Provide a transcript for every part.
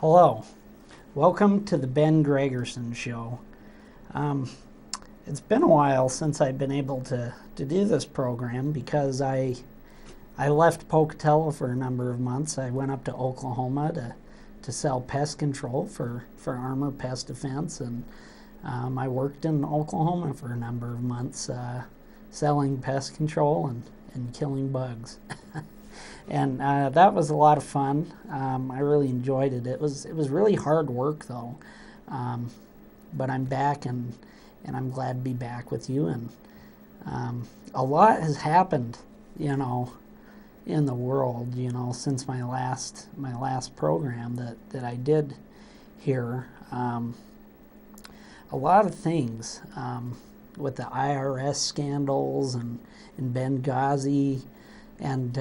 Hello, welcome to the Ben Gregersen Show. It's been a while since I've been able to do this program because I left Pocatello for a number of months. I went up to Oklahoma to sell pest control for Armor Pest Defense, and I worked in Oklahoma for a number of months selling pest control and killing bugs. And that was a lot of fun. I really enjoyed it. It was really hard work though, but I'm back and I'm glad to be back with you. And a lot has happened, in the world, since my last program that I did here. A lot of things with the IRS scandals and Benghazi, and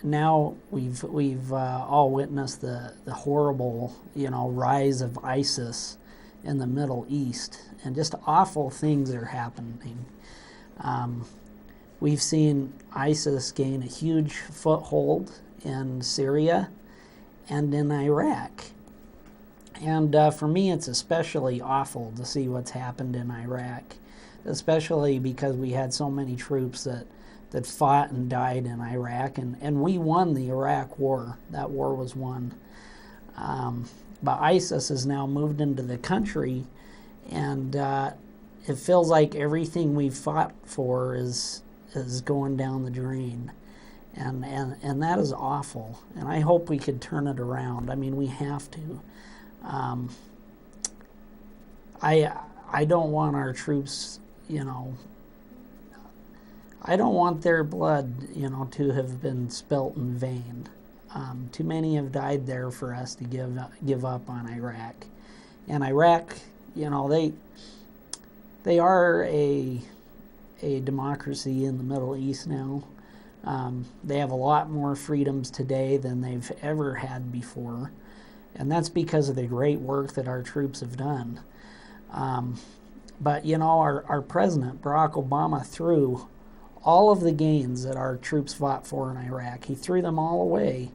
now we've all witnessed the horrible rise of ISIS in the Middle East, and just awful things are happening. We've seen ISIS gain a huge foothold in Syria and in Iraq. And for me, it's especially awful to see what's happened in Iraq, especially because we had so many troops that fought and died in Iraq, and we won the Iraq War. That war was won. But ISIS has now moved into the country, and it feels like everything we fought for is going down the drain. And that is awful. And I hope we could turn it around. I mean, we have to. I don't want our troops, I don't want their blood, to have been spilt in vain. Too many have died there for us to give up on Iraq. And Iraq, they are a democracy in the Middle East now. They have a lot more freedoms today than they've ever had before. And that's because of the great work that our troops have done. But, our president, Barack Obama, threw all of the gains that our troops fought for in Iraq. He threw them all away.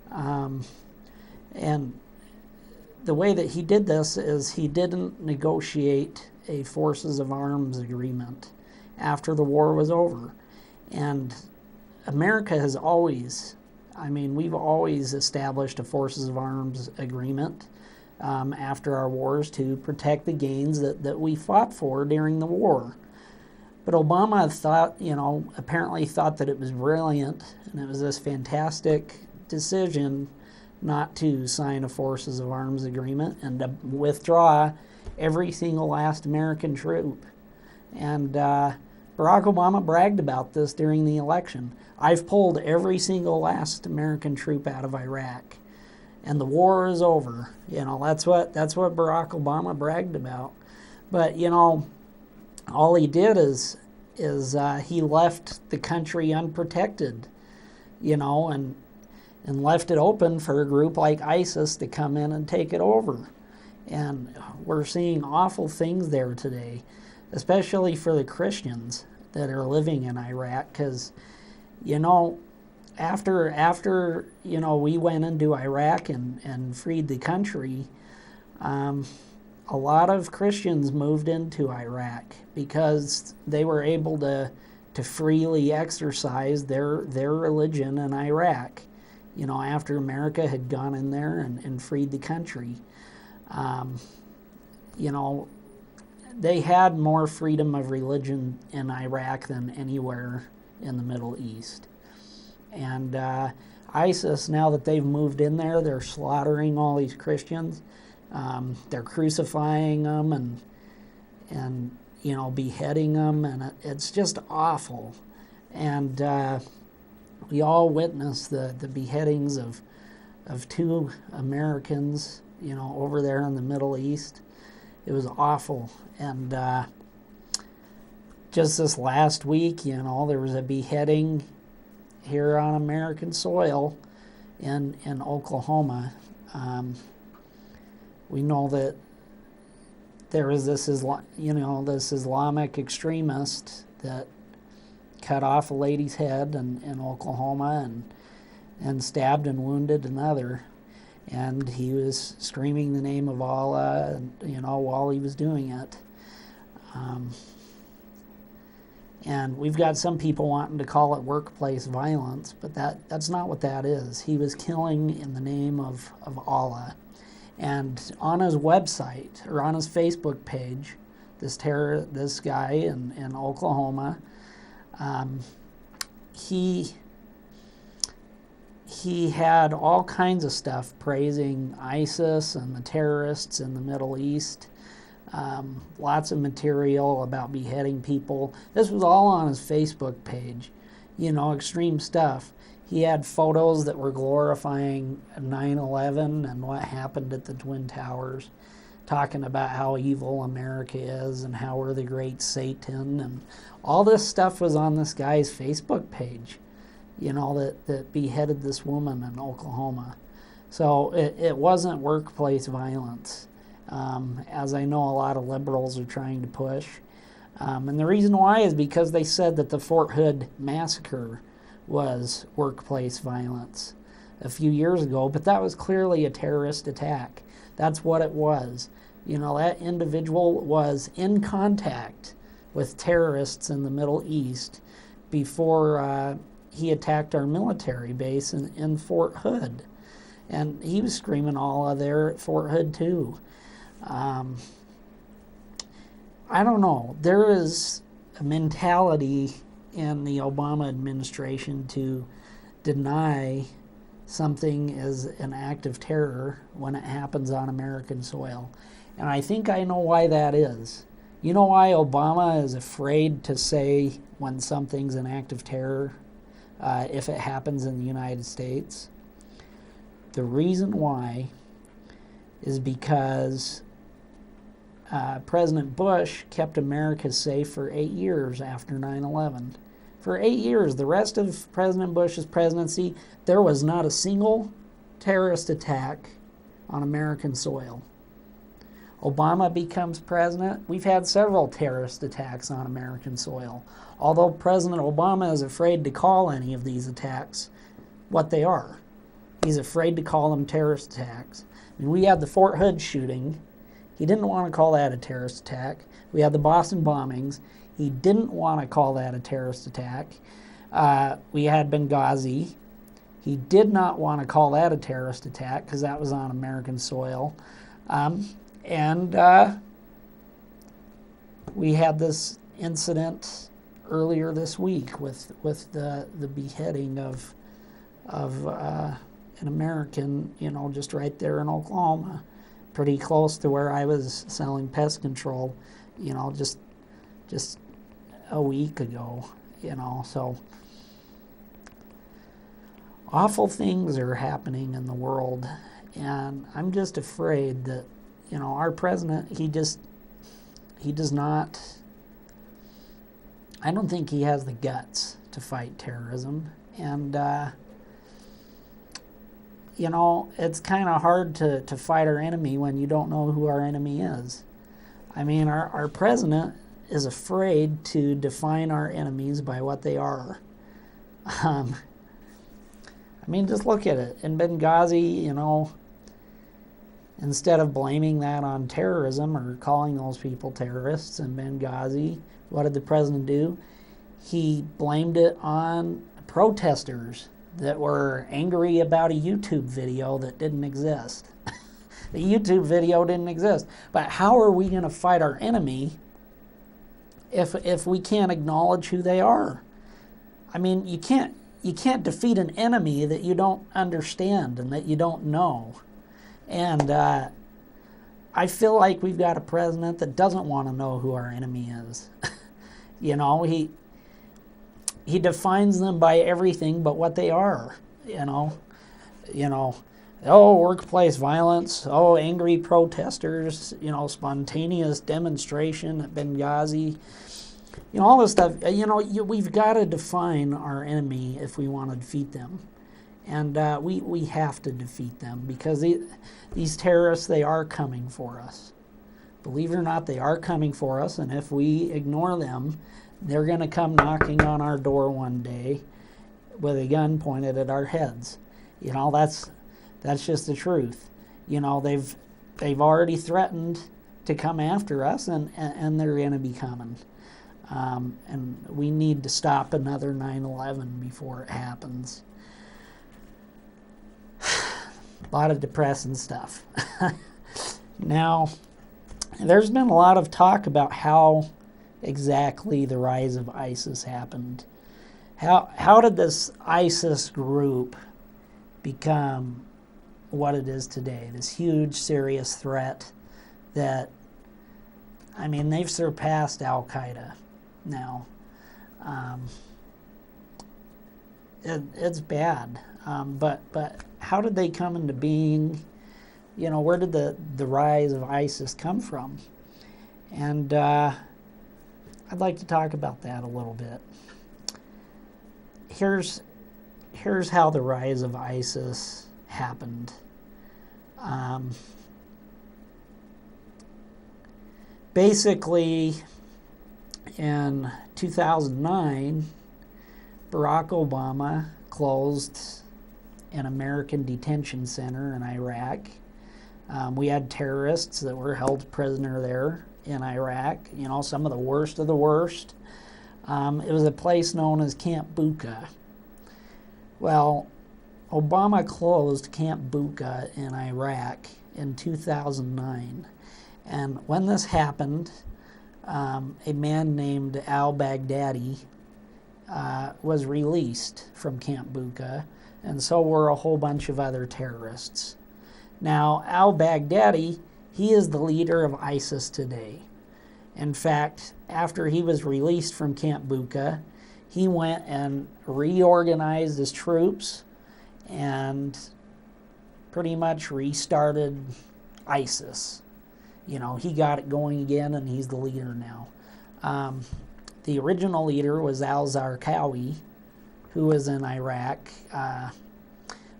And the way that he did this is he didn't negotiate a forces of arms agreement after the war was over. And America has always, we've always established a forces of arms agreement after our wars to protect the gains that we fought for during the war. But Obama apparently thought that it was brilliant, and it was this fantastic decision not to sign a forces of arms agreement and to withdraw every single last American troop. And Barack Obama bragged about this during the election. I've pulled every single last American troop out of Iraq, and the war is over. That's what Barack Obama bragged about. But all he did is he left the country unprotected, and left it open for a group like ISIS to come in and take it over. And we're seeing awful things there today, especially for the Christians that are living in Iraq, because after we went into Iraq and freed the country, a lot of Christians moved into Iraq because they were able to freely exercise their religion in Iraq, after America had gone in there and freed the country. They had more freedom of religion in Iraq than anywhere in the Middle East. And ISIS, now that they've moved in there, they're slaughtering all these Christians. They're crucifying them and beheading them, and it's just awful. And we all witnessed the beheadings of two Americans, over there in the Middle East. It was awful. And just this last week, there was a beheading here on American soil in Oklahoma. We know that there was this Islamic extremist that cut off a lady's head in Oklahoma and stabbed and wounded another. and he was screaming the name of Allah, while he was doing it. And we've got some people wanting to call it workplace violence, but that's not what that is. He was killing in the name of Allah. And on his website, or on his Facebook page, this guy in Oklahoma, he had all kinds of stuff praising ISIS and the terrorists in the Middle East. Lots of material about beheading people. This was all on his Facebook page, extreme stuff. He had photos that were glorifying 9/11 and what happened at the Twin Towers, talking about how evil America is and how we're the great Satan, and all this stuff was on this guy's Facebook page, that beheaded this woman in Oklahoma. So it wasn't workplace violence, as I know a lot of liberals are trying to push. And the reason why is because they said that the Fort Hood massacre was workplace violence a few years ago, but that was clearly a terrorist attack. That's what it was. That individual was in contact with terrorists in the Middle East before he attacked our military base in Fort Hood. And he was screaming Allah there at Fort Hood too. I don't know. There is a mentality in the Obama administration to deny something as an act of terror when it happens on American soil. And I think I know why that is. You know why Obama is afraid to say when something's an act of terror if it happens in the United States? The reason why is because President Bush kept America safe for 8 years after 9/11. For 8 years, the rest of President Bush's presidency, there was not a single terrorist attack on American soil. Obama becomes president. We've had several terrorist attacks on American soil, although President Obama is afraid to call any of these attacks what they are. He's afraid to call them terrorist attacks. We had the Fort Hood shooting. He didn't want to call that a terrorist attack. We had the Boston bombings. He didn't want to call that a terrorist attack. We had Benghazi. He did not want to call that a terrorist attack because that was on American soil. And we had this incident earlier this week with the beheading of an American, just right there in Oklahoma, pretty close to where I was selling pest control, just a week ago, so awful things are happening in the world, and I'm just afraid that, our president, he does not, I don't think he has the guts to fight terrorism, and, it's kind of hard to fight our enemy when you don't know who our enemy is. I mean, our president is afraid to define our enemies by what they are. Just look at it. In Benghazi, instead of blaming that on terrorism or calling those people terrorists in Benghazi, what did the president do? He blamed it on protesters that were angry about a YouTube video that didn't exist. The YouTube video didn't exist. But how are we going to fight our enemy if we can't acknowledge who they are? You can't defeat an enemy that you don't understand and that you don't know. And I feel like we've got a president that doesn't want to know who our enemy is. He defines them by everything but what they are. Workplace violence, angry protesters, spontaneous demonstration at Benghazi, all this stuff. We've got to define our enemy if we want to defeat them. And we have to defeat them because these terrorists, they are coming for us. Believe it or not, they are coming for us, and if we ignore them, they're going to come knocking on our door one day with a gun pointed at our heads. That's That's just the truth. You know, they've already threatened to come after us, and they're going to be coming. And we need to stop another 9/11 before it happens. A lot of depressing stuff. Now, there's been a lot of talk about how exactly the rise of ISIS happened. How did this ISIS group become what it is today? This huge, serious threat that, I mean, they've surpassed Al-Qaeda now. It's bad. But how did they come into being? You know, where did the rise of ISIS come from? And I'd like to talk about that a little bit. Here's how the rise of ISIS happened. Basically, in 2009, Barack Obama closed an American detention center in Iraq. We had terrorists that were held prisoner there in Iraq, you know, some of the worst of the worst. It was a place known as Camp Bucca. Well, Obama closed Camp Bucca in Iraq in 2009. And when this happened, a man named al-Baghdadi was released from Camp Bucca, and so were a whole bunch of other terrorists. Now, al-Baghdadi, he is the leader of ISIS today. In fact, after he was released from Camp Bucca, he went and reorganized his troops and pretty much restarted ISIS. You know, he got it going again, and he's the leader now. The original leader was al-Zarqawi, who was in Iraq.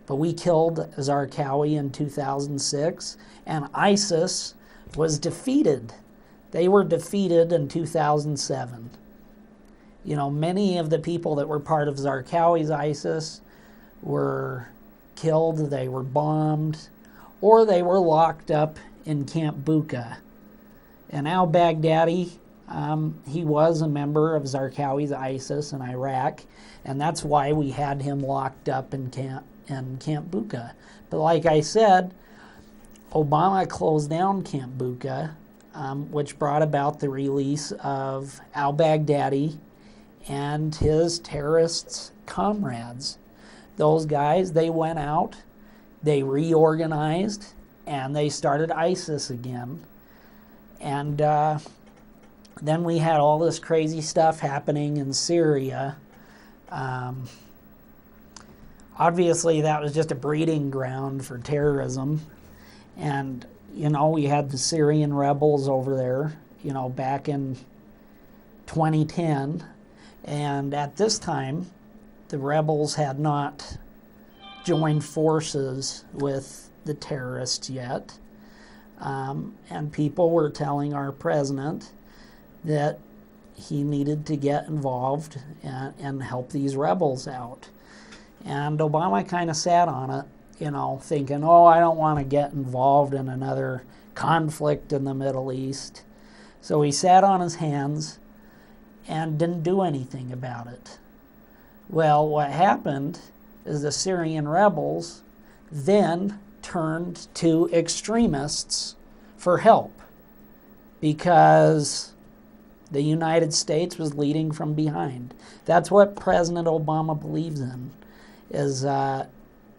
But we killed Zarqawi in 2006, and ISIS was defeated. They were defeated in 2007. You know, many of the people that were part of Zarqawi's ISIS were killed, they were bombed, or they were locked up in Camp Bucca. And al-Baghdadi, he was a member of Zarqawi's ISIS in Iraq, and that's why we had him locked up in Camp Bucca. But like I said, Obama closed down Camp Bucca, which brought about the release of al-Baghdadi and his terrorist comrades. Those guys, they went out, they reorganized, and they started ISIS again. And then we had all this crazy stuff happening in Syria. Obviously, that was just a breeding ground for terrorism. And, you know, we had the Syrian rebels over there, you know, back in 2010. And at this time, the rebels had not joined forces with the terrorists yet. And people were telling our president that he needed to get involved and help these rebels out. And Obama kind of sat on it, you know, thinking, oh, I don't want to get involved in another conflict in the Middle East. So he sat on his hands and didn't do anything about it. Well, what happened is the Syrian rebels then turned to extremists for help because the United States was leading from behind. That's what President Obama believes in, is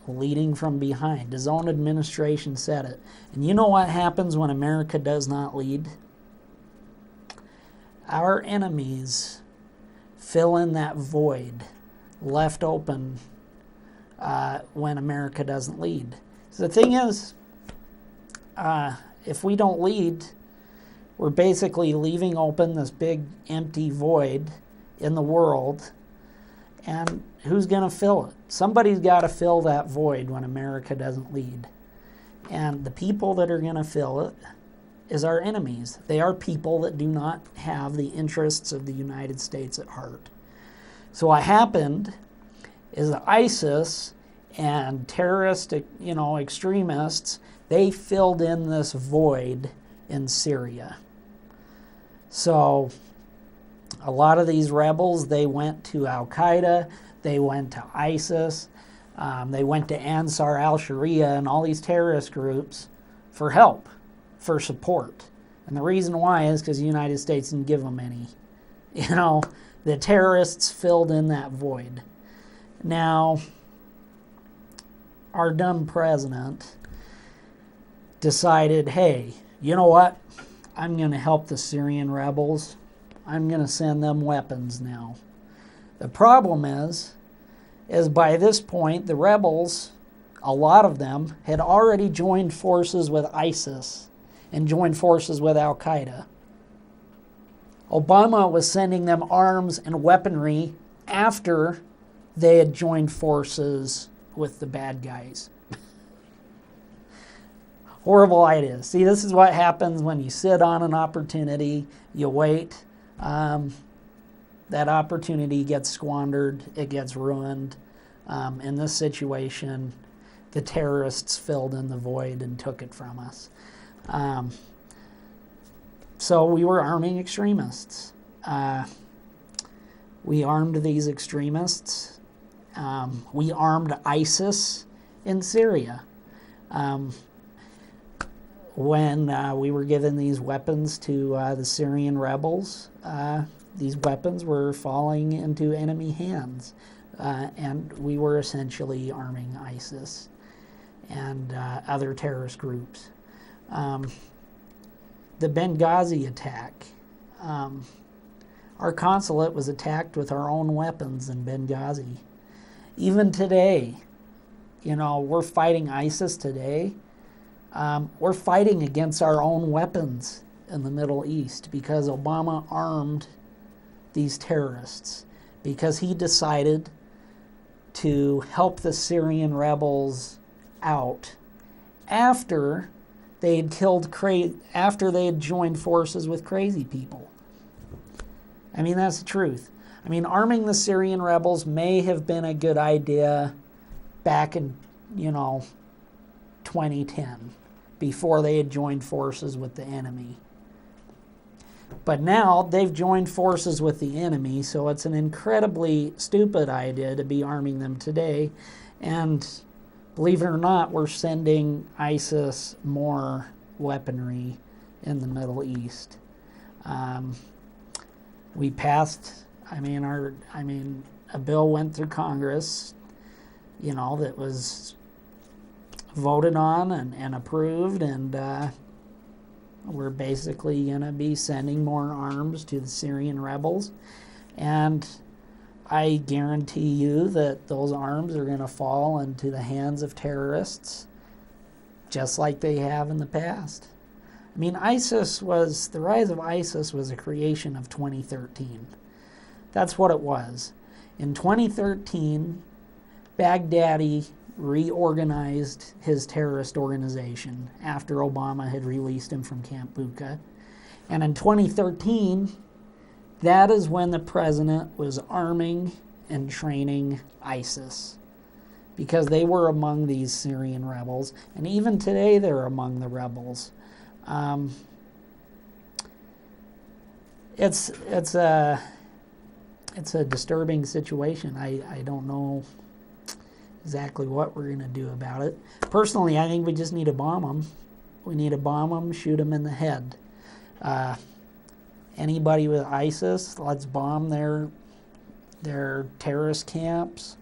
leading from behind. His own administration said it. And you know what happens when America does not lead? Our enemies fill in that void left open when America doesn't lead. So the thing is, if we don't lead, we're basically leaving open this big empty void in the world. And who's going to fill it? Somebody's got to fill that void when America doesn't lead. And the people that are going to fill it is our enemies. They are people that do not have the interests of the United States at heart. So what happened is that ISIS and terrorist, extremists, they filled in this void in Syria. So a lot of these rebels, they went to Al-Qaeda, they went to ISIS, they went to Ansar al-Sharia and all these terrorist groups for help, for support. And the reason why is because the United States didn't give them any. The terrorists filled in that void. Now, our dumb president decided, hey, you know what? I'm going to help the Syrian rebels. I'm going to send them weapons now. The problem is by this point, the rebels, a lot of them, had already joined forces with ISIS and joined forces with Al-Qaeda. Obama was sending them arms and weaponry after they had joined forces with the bad guys. Horrible idea. See, this is what happens when you sit on an opportunity, you wait, that opportunity gets squandered, it gets ruined. In this situation, the terrorists filled in the void and took it from us. So we were arming extremists. We armed these extremists. We armed ISIS in Syria. When we were given these weapons to the Syrian rebels, these weapons were falling into enemy hands. And we were essentially arming ISIS and other terrorist groups. The Benghazi attack. Our consulate was attacked with our own weapons in Benghazi. Even today, we're fighting ISIS today. We're fighting against our own weapons in the Middle East because Obama armed these terrorists, because he decided to help the Syrian rebels out after they had joined forces with crazy people. I mean, that's the truth. I mean, arming the Syrian rebels may have been a good idea back in, 2010, before they had joined forces with the enemy. But now they've joined forces with the enemy, so it's an incredibly stupid idea to be arming them today. And believe it or not, we're sending ISIS more weaponry in the Middle East. We passed, a bill went through Congress, that was voted on and approved, and we're basically going to be sending more arms to the Syrian rebels. And I guarantee you that those arms are going to fall into the hands of terrorists, just like they have in the past. I mean, the rise of ISIS was a creation of 2013. That's what it was. In 2013, Baghdadi reorganized his terrorist organization after Obama had released him from Camp Bucca. And in 2013, that is when the president was arming and training ISIS, because they were among these Syrian rebels, and even today they're among the rebels. It's a disturbing situation. I don't know exactly what we're going to do about it. Personally, I think we just need to bomb them. We need to bomb them, shoot them in the head. Anybody with ISIS, let's bomb their terrorist camps.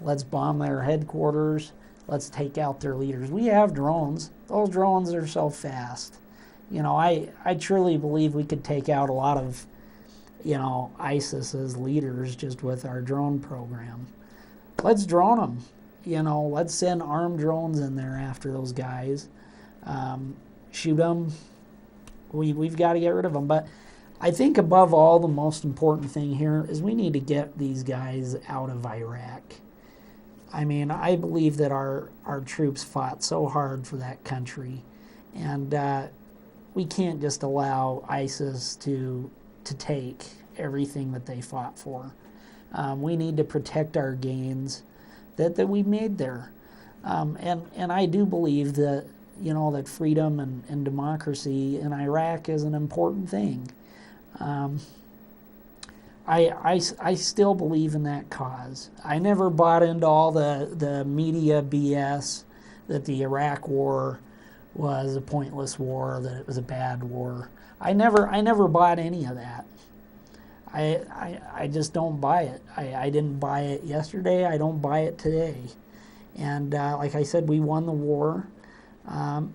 Let's bomb their headquarters. Let's take out their leaders. We have drones. Those drones are so fast. I truly believe we could take out a lot of, ISIS's leaders just with our drone program. Let's drone them. Let's send armed drones in there after those guys. Shoot them. We've got to get rid of them. But I think above all, the most important thing here is we need to get these guys out of Iraq. I believe that our troops fought so hard for that country, and we can't just allow ISIS to take everything that they fought for. We need to protect our gains. that we made there. And I do believe that, that freedom and democracy in Iraq is an important thing. I still believe in that cause. I never bought into all the media BS that the Iraq war was a pointless war, that it was a bad war. I never bought any of that. I just don't buy it. I didn't buy it yesterday. I don't buy it today. And like I said, we won the war. And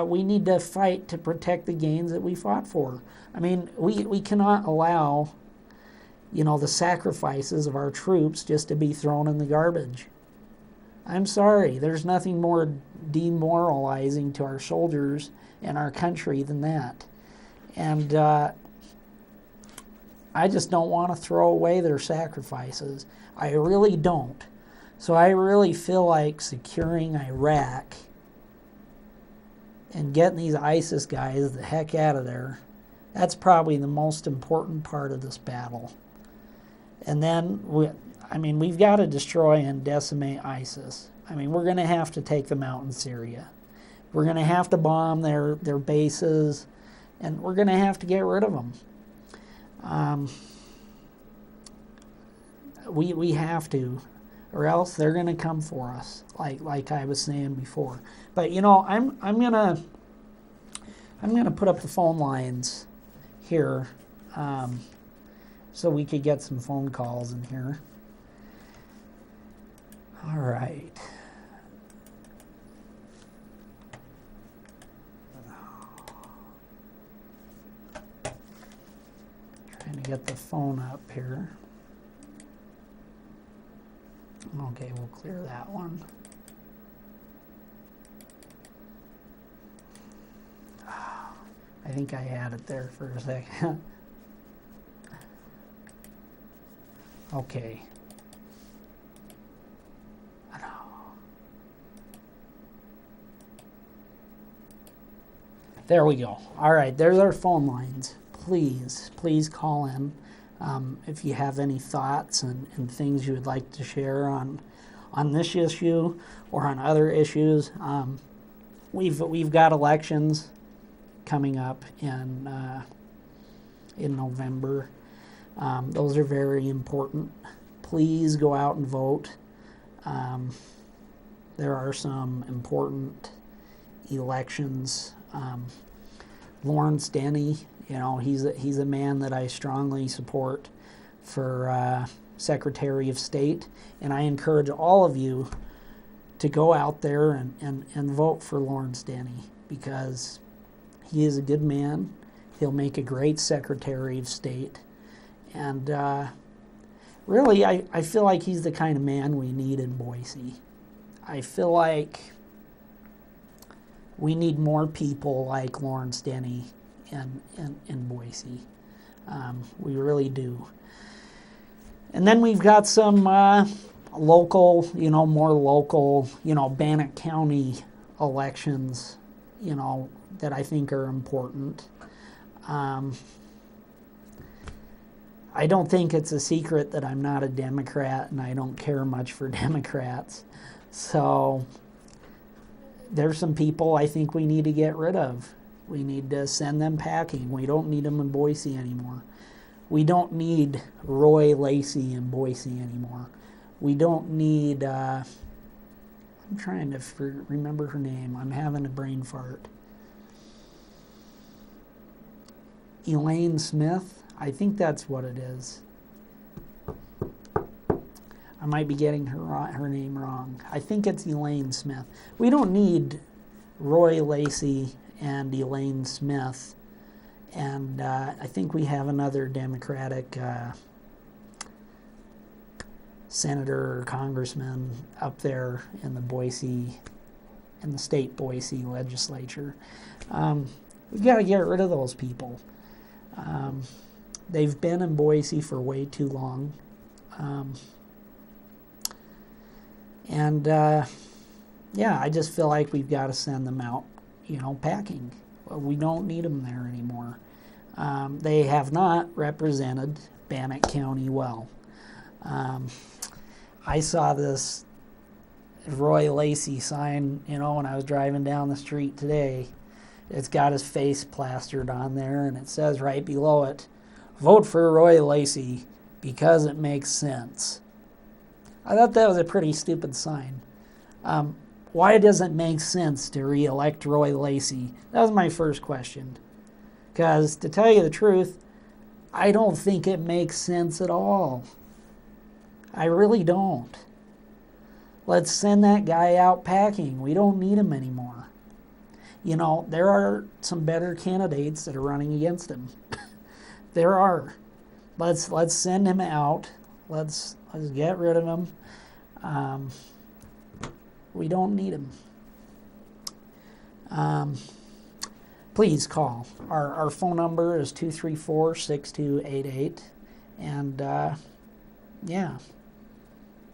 we need to fight to protect the gains that we fought for. I mean, we cannot allow, the sacrifices of our troops just to be thrown in the garbage. I'm sorry, there's nothing more demoralizing to our soldiers and our country than that. And I just don't want to throw away their sacrifices. I really don't. So I really feel like securing Iraq and getting these ISIS guys the heck out of there, that's probably the most important part of this battle. And then, we've got to destroy and decimate ISIS. We're going to have to take them out in Syria. We're going to have to bomb their bases, and we're going to have to get rid of them. We have to, or else they're going to come for us, like I was saying before. But I'm gonna put up the phone lines here, so we could get some phone calls in here. All right. Trying to get the phone up here. Okay, we'll clear that one. I think I had it there for a second. Okay. There we go. All right, there's our phone lines. Please call in if you have any thoughts and things you would like to share on this issue or on other issues. We've got elections coming up in November. Those are very important. Please go out and vote. There are some important elections. Laurence Denny, he's a man that I strongly support for Secretary of State, and I encourage all of you to go out there and vote for Laurence Denny, because he is a good man. He'll make a great Secretary of State, and really I feel like he's the kind of man we need in Boise. I feel like we need more people like Laurence Denny in Boise. We really do. And then we've got some local, more local, Bannock County elections, that I think are important. I don't think it's a secret that I'm not a Democrat and I don't care much for Democrats. So there's some people I think we need to get rid of. We need to send them packing. We don't need them in Boise anymore. We don't need Roy Lacey in Boise anymore. We don't need, I'm trying to remember her name. I'm having a brain fart. Elaine Smith? I think that's what it is. I might be getting her name wrong. I think it's Elaine Smith. We don't need Roy Lacey and Elaine Smith. And I think we have another Democratic senator or congressman up there in the state Boise legislature. We've got to get rid of those people. They've been in Boise for way too long. I just feel like we've got to send them out, packing. We don't need them there anymore. They have not represented Bannock County well. I saw this Roy Lacey sign, you know, when I was driving down the street today. It's got his face plastered on there, and it says right below it, "Vote for Roy Lacey because it makes sense." I thought that was a pretty stupid sign. Why does it make sense to re-elect Roy Lacey? That was my first question. Because, to tell you the truth, I don't think it makes sense at all. I really don't. Let's send that guy out packing. We don't need him anymore. You know, there are some better candidates that are running against him. There are. Let's send him out. Let's get rid of him. We don't need him. Please call. Our phone number is 234-6288. And, yeah,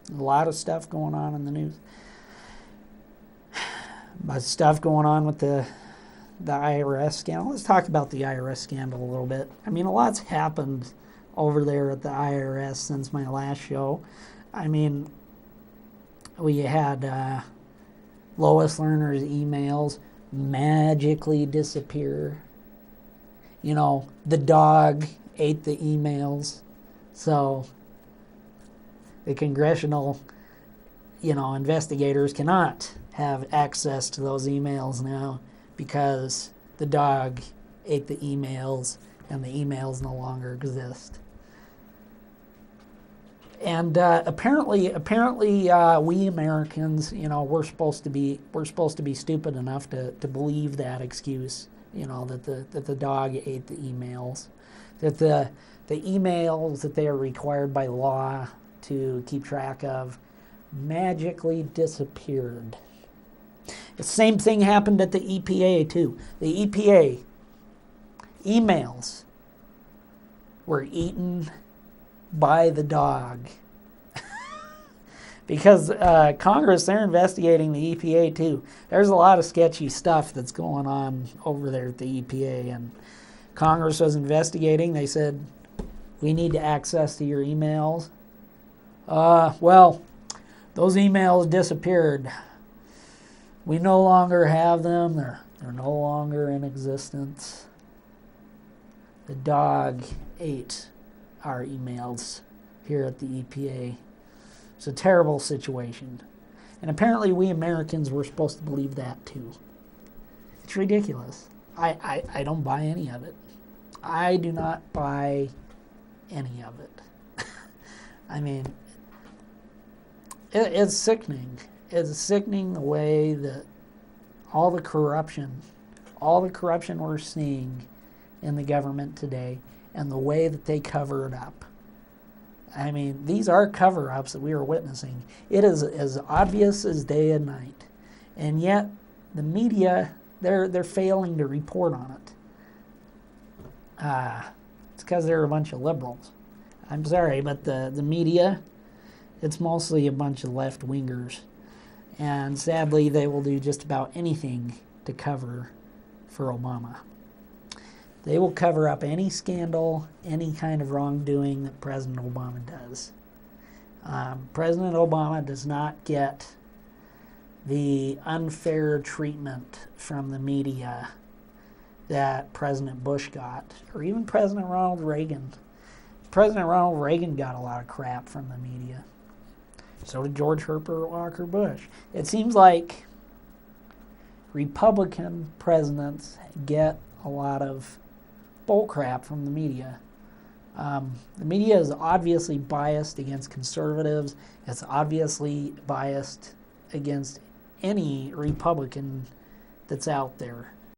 a lot of stuff going on in the news. But stuff going on with the IRS scandal. Let's talk about the IRS scandal a little bit. I mean, a lot's happened over there at the IRS since my last show. I mean, we had Lois Lerner's emails magically disappear. You know, the dog ate the emails. So the congressional, you know, investigators cannot have access to those emails now because the dog ate the emails and the emails no longer exist. And apparently, we Americans, you know, we're supposed to be stupid enough to believe that excuse, you know, that the dog ate the emails, that the emails that they are required by law to keep track of magically disappeared. The same thing happened at the EPA too. The EPA emails were eaten by the dog. Because Congress, they're investigating the EPA too. There's a lot of sketchy stuff that's going on over there at the EPA, and Congress was investigating. They said, we need access to your emails. Well, those emails disappeared. We no longer have them. They're no longer in existence. The dog ate our emails here at the EPA. It's a terrible situation. And apparently we Americans were supposed to believe that too. It's ridiculous. I don't buy any of it. I do not buy any of it. I mean, it's sickening. It's sickening the way that all the corruption we're seeing in the government today, and the way that they cover it up. I mean, these are cover-ups that we are witnessing. It is as obvious as day and night. And yet, the media, they're failing to report on it. It's because they're a bunch of liberals. I'm sorry, but the media, it's mostly a bunch of left-wingers. And sadly, they will do just about anything to cover for Obama. They will cover up any scandal, any kind of wrongdoing that President Obama does. President Obama does not get the unfair treatment from the media that President Bush got, or even President Ronald Reagan. President Ronald Reagan got a lot of crap from the media. So did George Herbert Walker Bush. It seems like Republican presidents get a lot of bull crap from the media. The media is obviously biased against conservatives. It's obviously biased against any Republican that's out there.